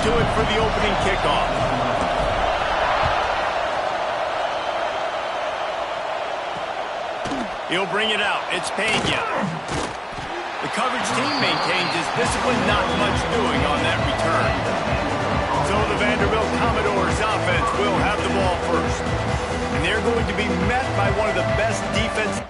to it for the opening kickoff. He'll bring it out. It's Pena. The coverage team maintains his discipline, not much doing on that return. So the Vanderbilt Commodores offense will have the ball first. And they're going to be met by one of the best defense.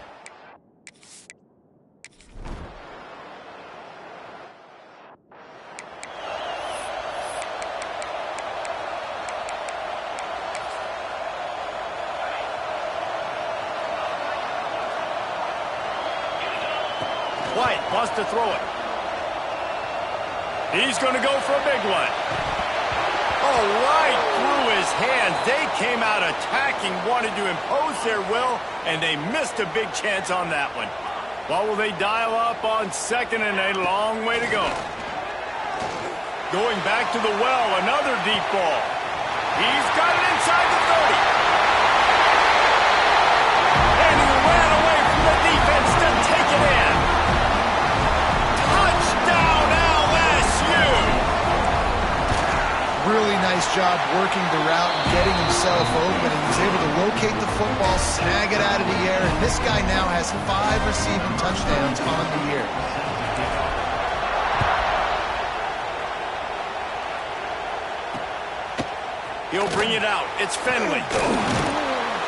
White wants to throw it. He's going to go for a big one. Oh, right through his hands. They came out attacking, wanted to impose their will, and they missed a big chance on that one. What will they dial up on second, and a long way to go. Going back to the well, another deep ball. He's got it inside the 30. And he ran away from the defense to take it in. Really nice job working the route and getting himself open. And he's able to locate the football, snag it out of the air, and this guy now has 5 receiving touchdowns on the year. He'll bring it out. It's Finley.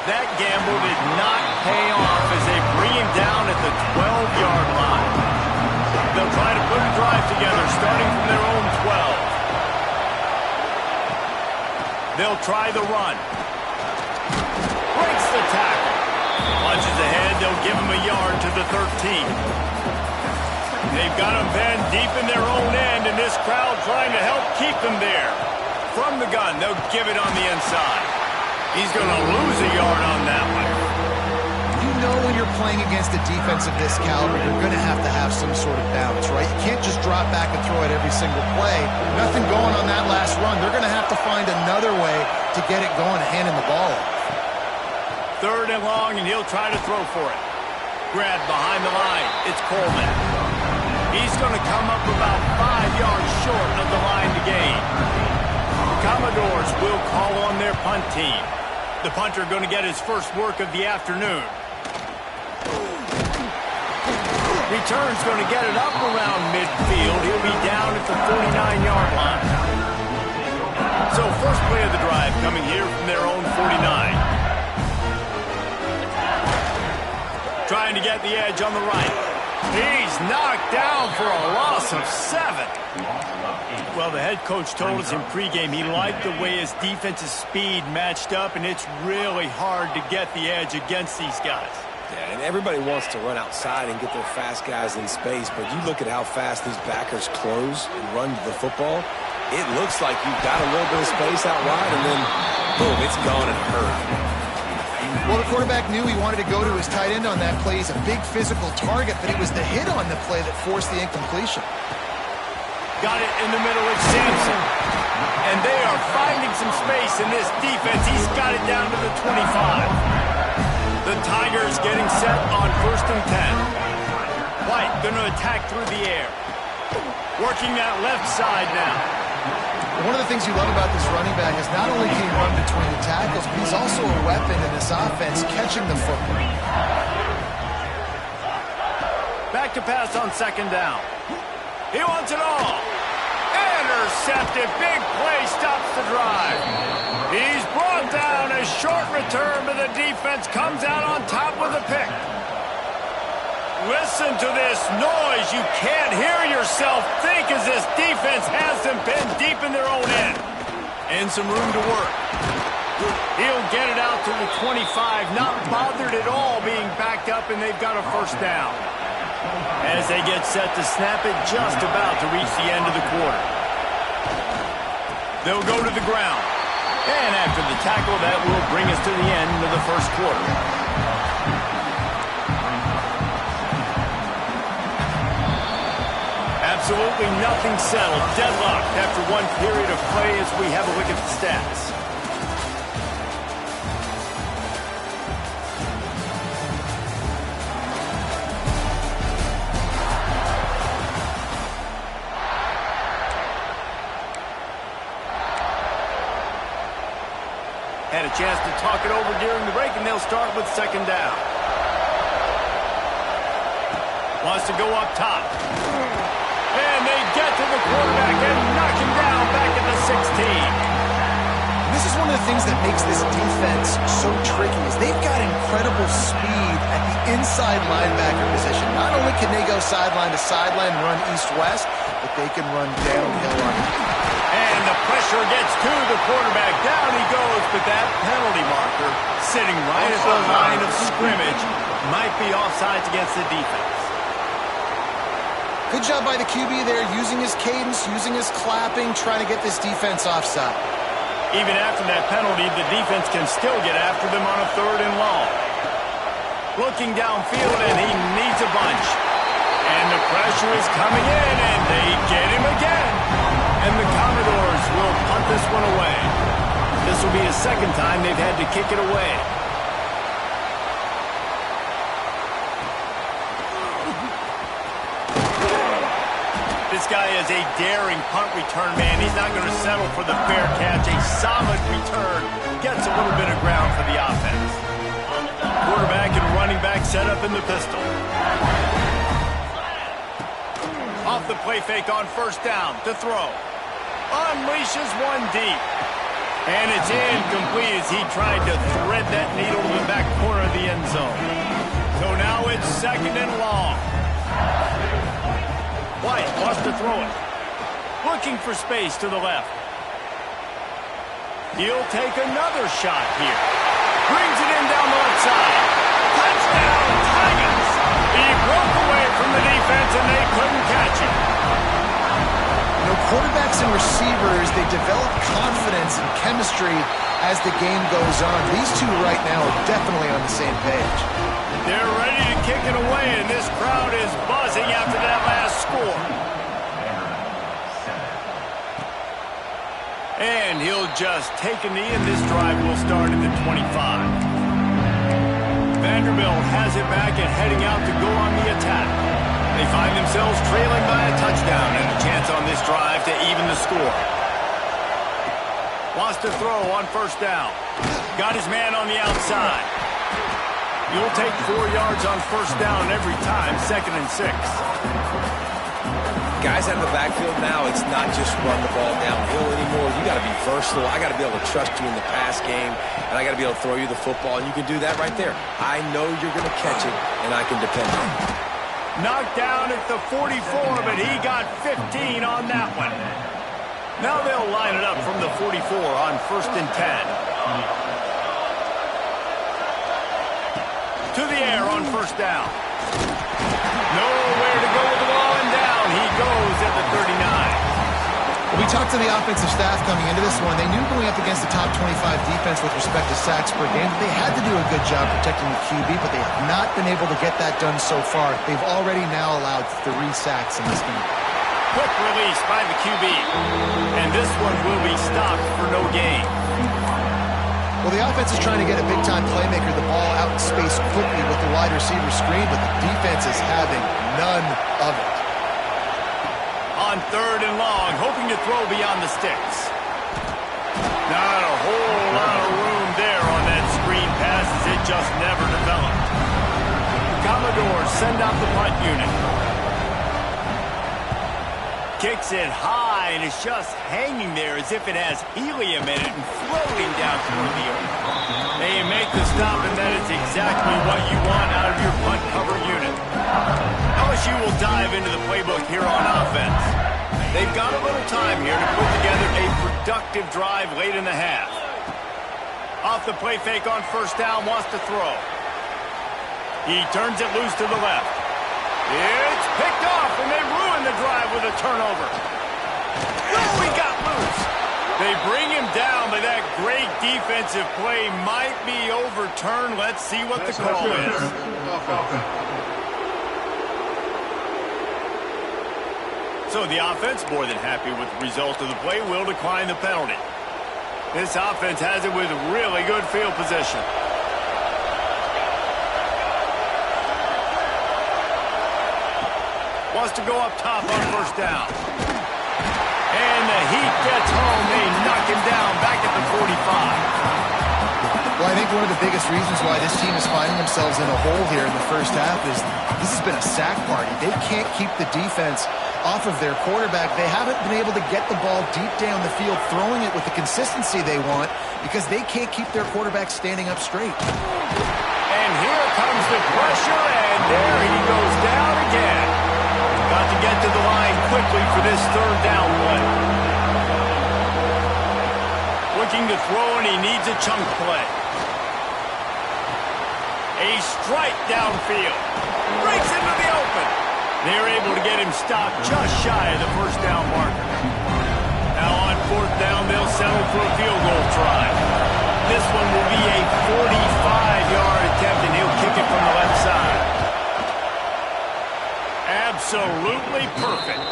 That gamble did not pay off as they bring him down at the 12-yard line. They'll try to put a drive together starting from their own 12. They'll try the run. Breaks the tackle. Punches ahead. They'll give him a yard to the 13. They've got him then deep in their own end, and this crowd trying to help keep them there. From the gun, they'll give it on the inside. He's going to lose a yard on that one. You know when you're playing against a defense of this caliber, you're going to have some sort of balance, right? You can't just drop back and throw it every single play. Nothing going on that last run. They're going to have to find another way to get it going, handing the ball off. 3rd and long, and he'll try to throw for it. Grab behind the line. It's Coleman. He's going to come up about 5 yards short of the line to gain. The Commodores will call on their punt team. The punter going to get his first work of the afternoon. Return's going to get it up around midfield. He'll be down at the 49-yard line. So first play of the drive coming here from their own 49. Trying to get the edge on the right. He's knocked down for a loss of 7. Well, the head coach told us in pregame he liked the way his defense's speed matched up, and it's really hard to get the edge against these guys. Yeah, and everybody wants to run outside and get their fast guys in space, but you look at how fast these backers close and run to the football, it looks like you've got a little bit of space out wide, and then, boom, it's gone in a hurry. Well, the quarterback knew he wanted to go to his tight end on that play. He's a big physical target, but it was the hit on the play that forced the incompletion. Got it in the middle with Sampson. And they are finding some space in this defense. He's got it down to the 25. The Tigers getting set on 1st and 10. White going to attack through the air. Working that left side now. One of the things you love about this running back is not only can he run between the tackles, but he's also a weapon in this offense, catching the football. Back to pass on 2nd down. He wants it all. Intercepted. Big play stops the drive. He's brought down. A short return, but the defense comes out on top with a pick. Listen to this noise. You can't hear yourself think as this defense has them pinned deep in their own end. And some room to work. He'll get it out to the 25. Not bothered at all being backed up, and they've got a 1st down. As they get set to snap it, just about to reach the end of the quarter. They'll go to the ground. And after the tackle, that will bring us to the end of the 1st quarter. Absolutely nothing settled. Deadlocked after one period of play as we have a look at the stats. chance to talk it over during the break, and they'll start with second down. Wants to go up top. And they get to the quarterback and knock him down back at the 16. This is one of the things that makes this defense so tricky is they've got incredible speed at the inside linebacker position. Not only can they go sideline to sideline and run east-west, but they can run downhill on it. And the pressure gets to the quarterback. Down he goes, but that penalty marker sitting right at the line of scrimmage might be offsides against the defense. Good job by the QB there, using his cadence, using his clapping, trying to get this defense offside. Even after that penalty, the defense can still get after them on a 3rd and long. Looking downfield, and he needs a bunch. And the pressure is coming in, and they get him again. And the Commodores will punt this one away. This will be the second time they've had to kick it away. This guy is a daring punt return man. He's not going to settle for the fair catch. A solid return. Gets a little bit of ground for the offense. Quarterback and running back set up in the pistol. Off the play fake on first down to throw. Unleashes one deep. And it's incomplete as he tried to thread that needle to the back corner of the end zone. So now it's second and long. White wants to throw it. Looking for space to the left. He'll take another shot here. Brings it in down the left side. Touchdown, Tigers! He broke away from the defense and they couldn't catch him. You know, quarterbacks and receivers, they develop confidence and chemistry as the game goes on. These two right now are definitely on the same page. They're ready to kick it away, and this crowd is buzzing after that last score. And he'll just take a knee, and this drive will start at the 25. Vanderbilt has it back and heading out to go on the attack. They find themselves trailing by a touchdown and a chance on this drive to even the score. Wants to throw on first down. Got his man on the outside. You'll take 4 yards on first down every time, 2nd and 6. Guys out of the backfield now, it's not just run the ball downhill anymore. You got to be versatile. I got to be able to trust you in the pass game, and I got to be able to throw you the football, and you can do that right there. I know you're going to catch it, and I can depend on it. Knocked down at the 44, but he got 15 on that one. Now they'll line it up from the 44 on 1st and 10. To the air on first down. Nowhere to go with the ball, and down he goes at the 39. We talked to the offensive staff coming into this one. They knew going up against the top 25 defense with respect to sacks per game, they had to do a good job protecting the QB, but they have not been able to get that done so far. They've already now allowed 3 sacks in this game. Quick release by the QB. And this one will be stopped for no gain. Well, the offense is trying to get a big-time playmaker the ball out in space quickly with the wide receiver screen, but the defense is having none of it. On 3rd and long, hoping to throw beyond the sticks. Not a whole lot of room there on that screen pass as it just never developed. The Commodores send out the punt unit. Kicks it high, and it's just hanging there as if it has helium in it and floating down toward the earth. They make the stop, and that is exactly what you want out of your punt cover unit. LSU will dive into the playbook here on offense. They've got a little time here to put together a productive drive late in the half. Off the play fake on first down, wants to throw. He turns it loose to the left. It's picked off, and they ruin the drive with a turnover. Oh, he got loose. They bring him down, but that great defensive play might be overturned. Let's see what the call is. So the offense, more than happy with the result of the play, will decline the penalty. This offense has it with really good field position. Wants to go up top on first down. And the Heat gets home. They knock him down back at the 45. Well, I think one of the biggest reasons why this team is finding themselves in a hole here in the first half is this has been a sack party. They can't keep the defense off of their quarterback. They haven't been able to get the ball deep down the field, throwing it with the consistency they want because they can't keep their quarterback standing up straight. And here comes the pressure, and there he goes down again. Got to get to the line quickly for this third down play. Looking to throw, and he needs a chunk play. A strike downfield. Breaks into the open. They're able to get him stopped just shy of the first down marker. Now on fourth down, they'll settle for a field goal try. This one will be a 45-yard attempt, and he'll kick it from the left side. Absolutely perfect.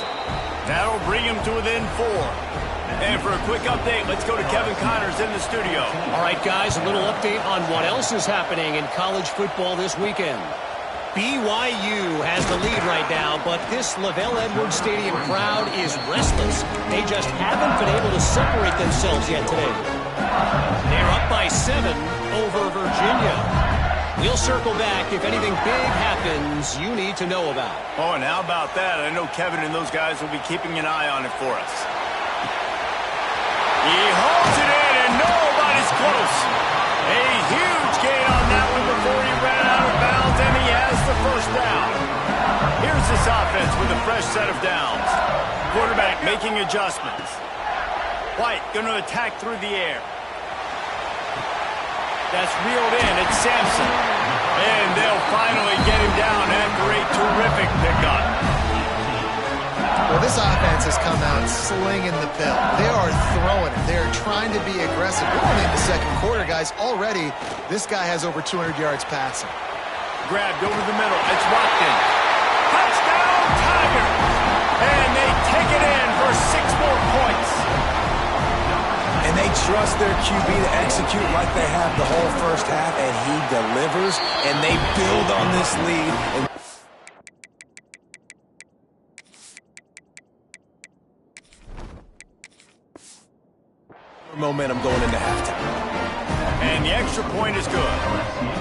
That'll bring him to within 4. And for a quick update, let's go to Kevin Connors in the studio. All right, guys, a little update on what else is happening in college football this weekend. BYU has the lead right now, but this LaVell Edwards Stadium crowd is restless. They just haven't been able to separate themselves yet today. They're up by 7 over Virginia. We'll circle back if anything big happens you need to know about. Oh, and how about that? I know Kevin and those guys will be keeping an eye on it for us. He holds it in, and nobody's close. A huge gain on that one before he ran out of bounds, and he has the first down. Here's this offense with a fresh set of downs. Quarterback making adjustments. White going to attack through the air. That's reeled in. It's Sampson. And they'll finally get him down after a terrific pickup. Well, this offense has come out slinging the pill. They are throwing it. They are trying to be aggressive. We're only in the second quarter, guys. Already, this guy has over 200 yards passing. Grabbed over the middle. It's Watkins. Touchdown, Tiger! And they take it in for 6 more points. And they trust their QB to execute like they have the whole first half, and he delivers, and they build on this lead. And momentum going into halftime. And the extra point is good.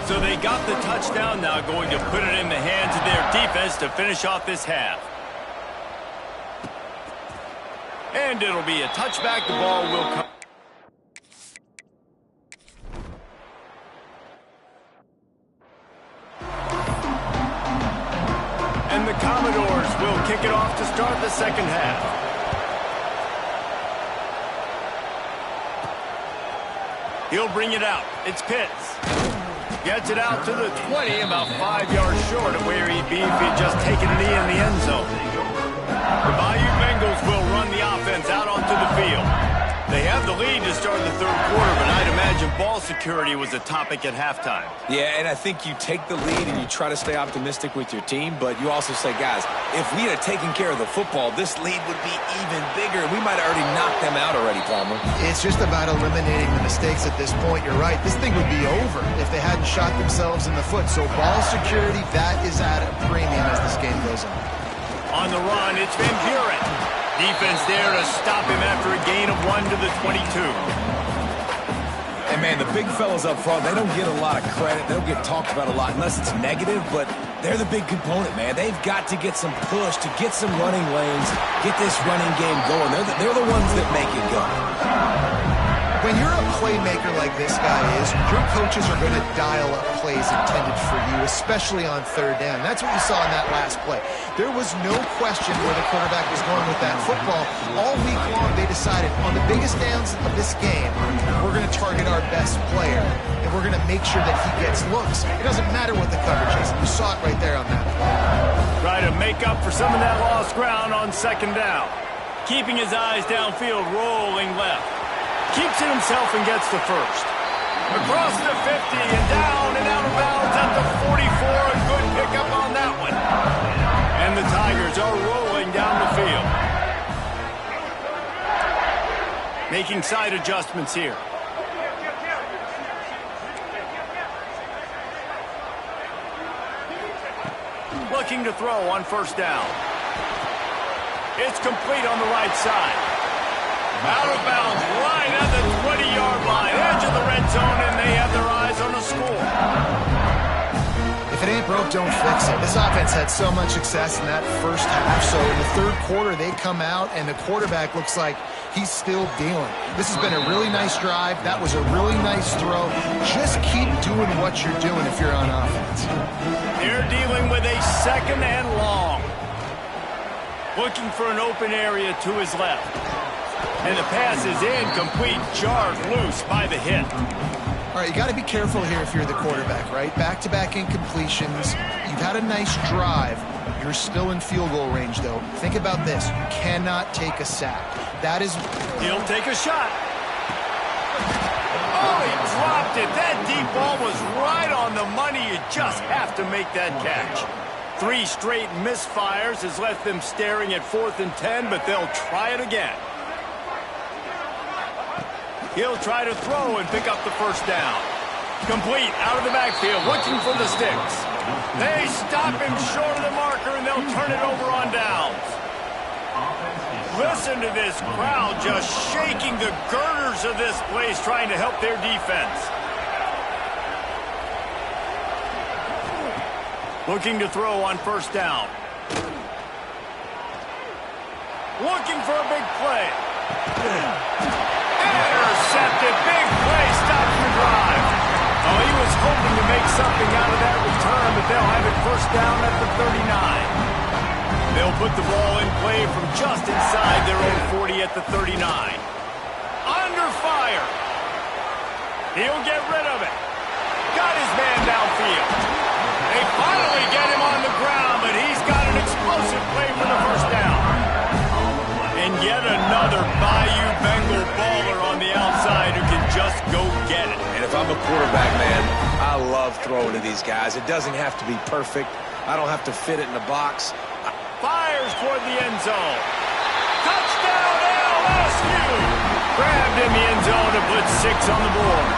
So they got the touchdown, now going to put it in the hands of their defense to finish off this half. And it'll be a touchback. The ball will come. And the Commodores will kick it off to start the second half. He'll bring it out. It's Pitts. Gets it out to the 20, about 5 yards short of where he'd be if he'd just taken a knee in the end zone. The Bayou Bengals will run the offense out onto the field. They have the lead to start the third quarter, but I'd imagine ball security was a topic at halftime. Yeah, and I think you take the lead and you try to stay optimistic with your team, but you also say, guys, if we had taken care of the football, this lead would be even bigger. We might have already knocked them out already, Palmer. It's just about eliminating the mistakes at this point. You're right. This thing would be over if they hadn't shot themselves in the foot. So ball security, that is at a premium as this game goes on. On the run, it's Van Buren. Defense there to stop him after a gain of 1 to the 22. And, man, the big fellas up front, they don't get a lot of credit. They don't get talked about a lot unless it's negative, but they're the big component, man. They've got to get some push, to get some running lanes, get this running game going. They're the ones that make it go. When you're a playmaker like this guy is, your coaches are going to dial up plays intended for you, especially on third down. That's what you saw in that last play. There was no question where the quarterback was going with that football. All week long, they decided on the biggest downs of this game, we're going to target our best player, and we're going to make sure that he gets looks. It doesn't matter what the coverage is. You saw it right there on that play. Try to make up for some of that lost ground on second down. Keeping his eyes downfield, rolling left. Keeps it himself and gets the first. Across the 50 and down and out of bounds at the 44. A good pickup on that one. And the Tigers are rolling down the field. Making side adjustments here. Looking to throw on first down. It's complete on the right side. Out of bounds, right at the 20-yard line, edge of the red zone, and they have their eyes on a score. If it ain't broke, don't fix it. This offense had so much success in that first half, so in the third quarter, they come out, and the quarterback looks like he's still dealing. This has been a really nice drive. That was a really nice throw. Just keep doing what you're doing if you're on offense. They're dealing with a second and long. Looking for an open area to his left. And the pass is incomplete, jarred loose by the hit. All right, you got to be careful here if you're the quarterback, right? Back-to-back incompletions. You've had a nice drive. You're still in field goal range, though. Think about this. You cannot take a sack. That is... He'll take a shot. Oh, he dropped it. That deep ball was right on the money. You just have to make that catch. 3 straight misfires has left them staring at 4th and 10, but they'll try it again. He'll try to throw and pick up the first down. Complete out of the backfield, looking for the sticks. They stop him short of the marker, and they'll turn it over on downs. Listen to this crowd just shaking the girders of this place, trying to help their defense. Looking to throw on first down. Looking for a big play. Intercepted. Big play. Stops the drive. Oh, he was hoping to make something out of that return, but they'll have it first down at the 39. They'll put the ball in play from just inside their own 40 at the 39. Under fire. He'll get rid of it. Got his man downfield. They finally get him on the ground, but he's got an explosive play for the first down. And yet another Bayou Bengal baller on the outside who can just go get it. And if I'm a quarterback, man, I love throwing to these guys. It doesn't have to be perfect. I don't have to fit it in the box. Fires toward the end zone. Touchdown LSU! Grabbed in the end zone to put 6 on the board.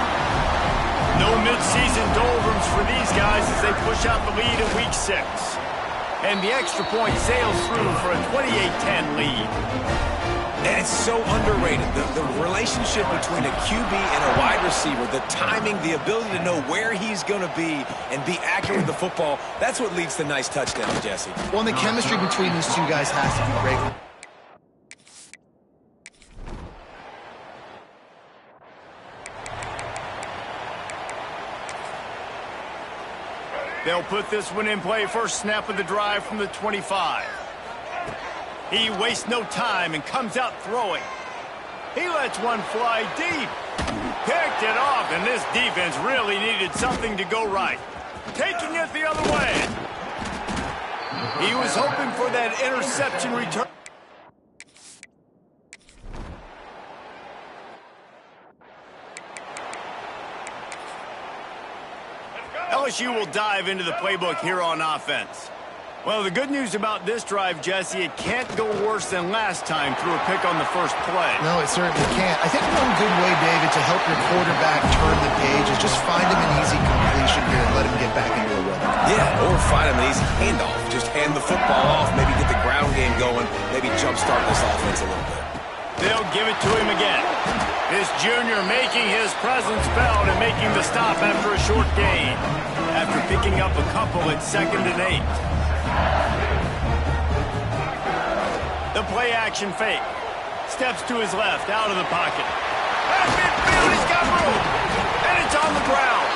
No midseason doldrums for these guys as they push out the lead in Week 6. And the extra point sails through for a 28-10 lead. And it's so underrated. The relationship between a QB and a wide receiver, the timing, the ability to know where he's going to be and be accurate with the football, that's what leads to nice touchdowns, Jesse. Well, and the chemistry between these two guys has to be great. They'll put this one in play. First snap of the drive from the 25. He wastes no time and comes out throwing. He lets one fly deep. Picked it off, and this defense really needed something to go right. Taking it the other way. He was hoping for that interception return. LSU will dive into the playbook here on offense. Well, the good news about this drive, Jesse, it can't go worse than last time through a pick on the first play. No, it certainly can't. I think one good way, David, to help your quarterback turn the page is just find him an easy completion here and let him get back into a rhythm. Yeah, or find him an easy handoff. Just hand the football off, maybe get the ground game going, maybe jumpstart this offense a little bit. They'll give it to him again. This junior making his presence felt and making the stop after a short gain. After picking up a couple at 2nd and 8. The play action fake. Steps to his left, out of the pocket. At midfield, he's got room. And it's on the ground.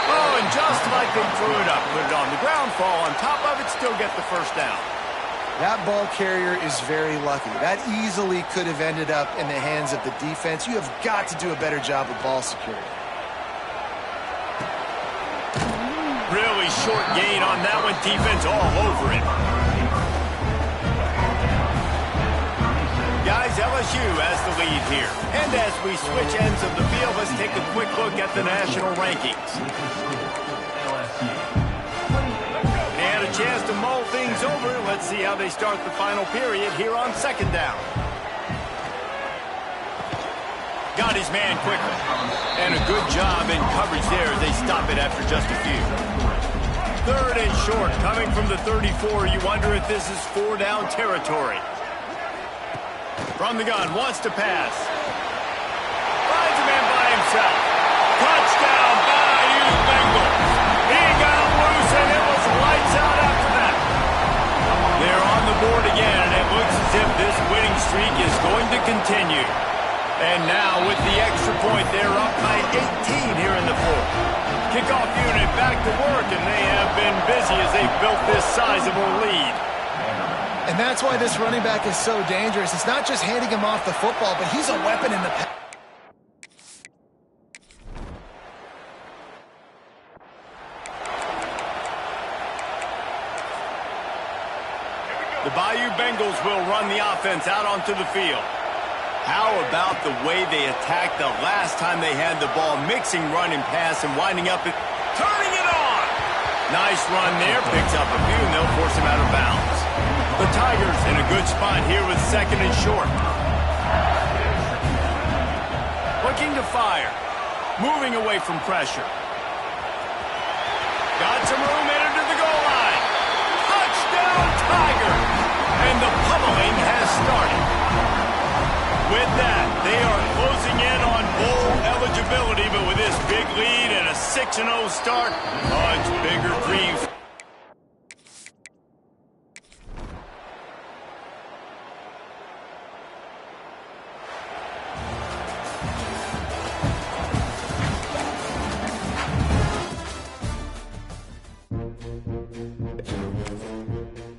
Oh, and just like they threw it up, put it on the ground, fall on top of it, still get the first down. That ball carrier is very lucky. That easily could have ended up in the hands of the defense. You have got to do a better job with ball security. Really short gain on that one. Defense all over it. Guys, LSU has the lead here. And as we switch ends of the field, let's take a quick look at the national rankings. They had a chance to mull things over. Let's see how they start the final period here on 2nd down. Got his man quickly. And a good job in coverage there as they stop it after just a few. 3rd and short, coming from the 34. You wonder if this is 4-down territory. From the gun, wants to pass. himself. Touchdown, Bayou Bengals. He got loose, and it was lights out after that. They're on the board again, and it looks as if this winning streak is going to continue. And now, with the extra point, they're up by 18 here in the fourth. Kickoff unit back to work, and they have been busy as they've built this sizable lead. And that's why this running back is so dangerous. It's not just handing him off the football, but he's a weapon in the pass. The Bayou Bengals will run the offense out onto the field. How about the way they attacked the last time they had the ball, mixing run and pass and winding up and turning it on. Nice run there, picks up a few, and they'll force him out of bounds. The Tigers in a good spot here with second and short. Looking to fire. Moving away from pressure. Got some room, entered to the goal line. Touchdown, Tiger! And the pummeling has started. With that, they are closing in on bowl eligibility, but with this big lead and a 6-0 start, much bigger dreams.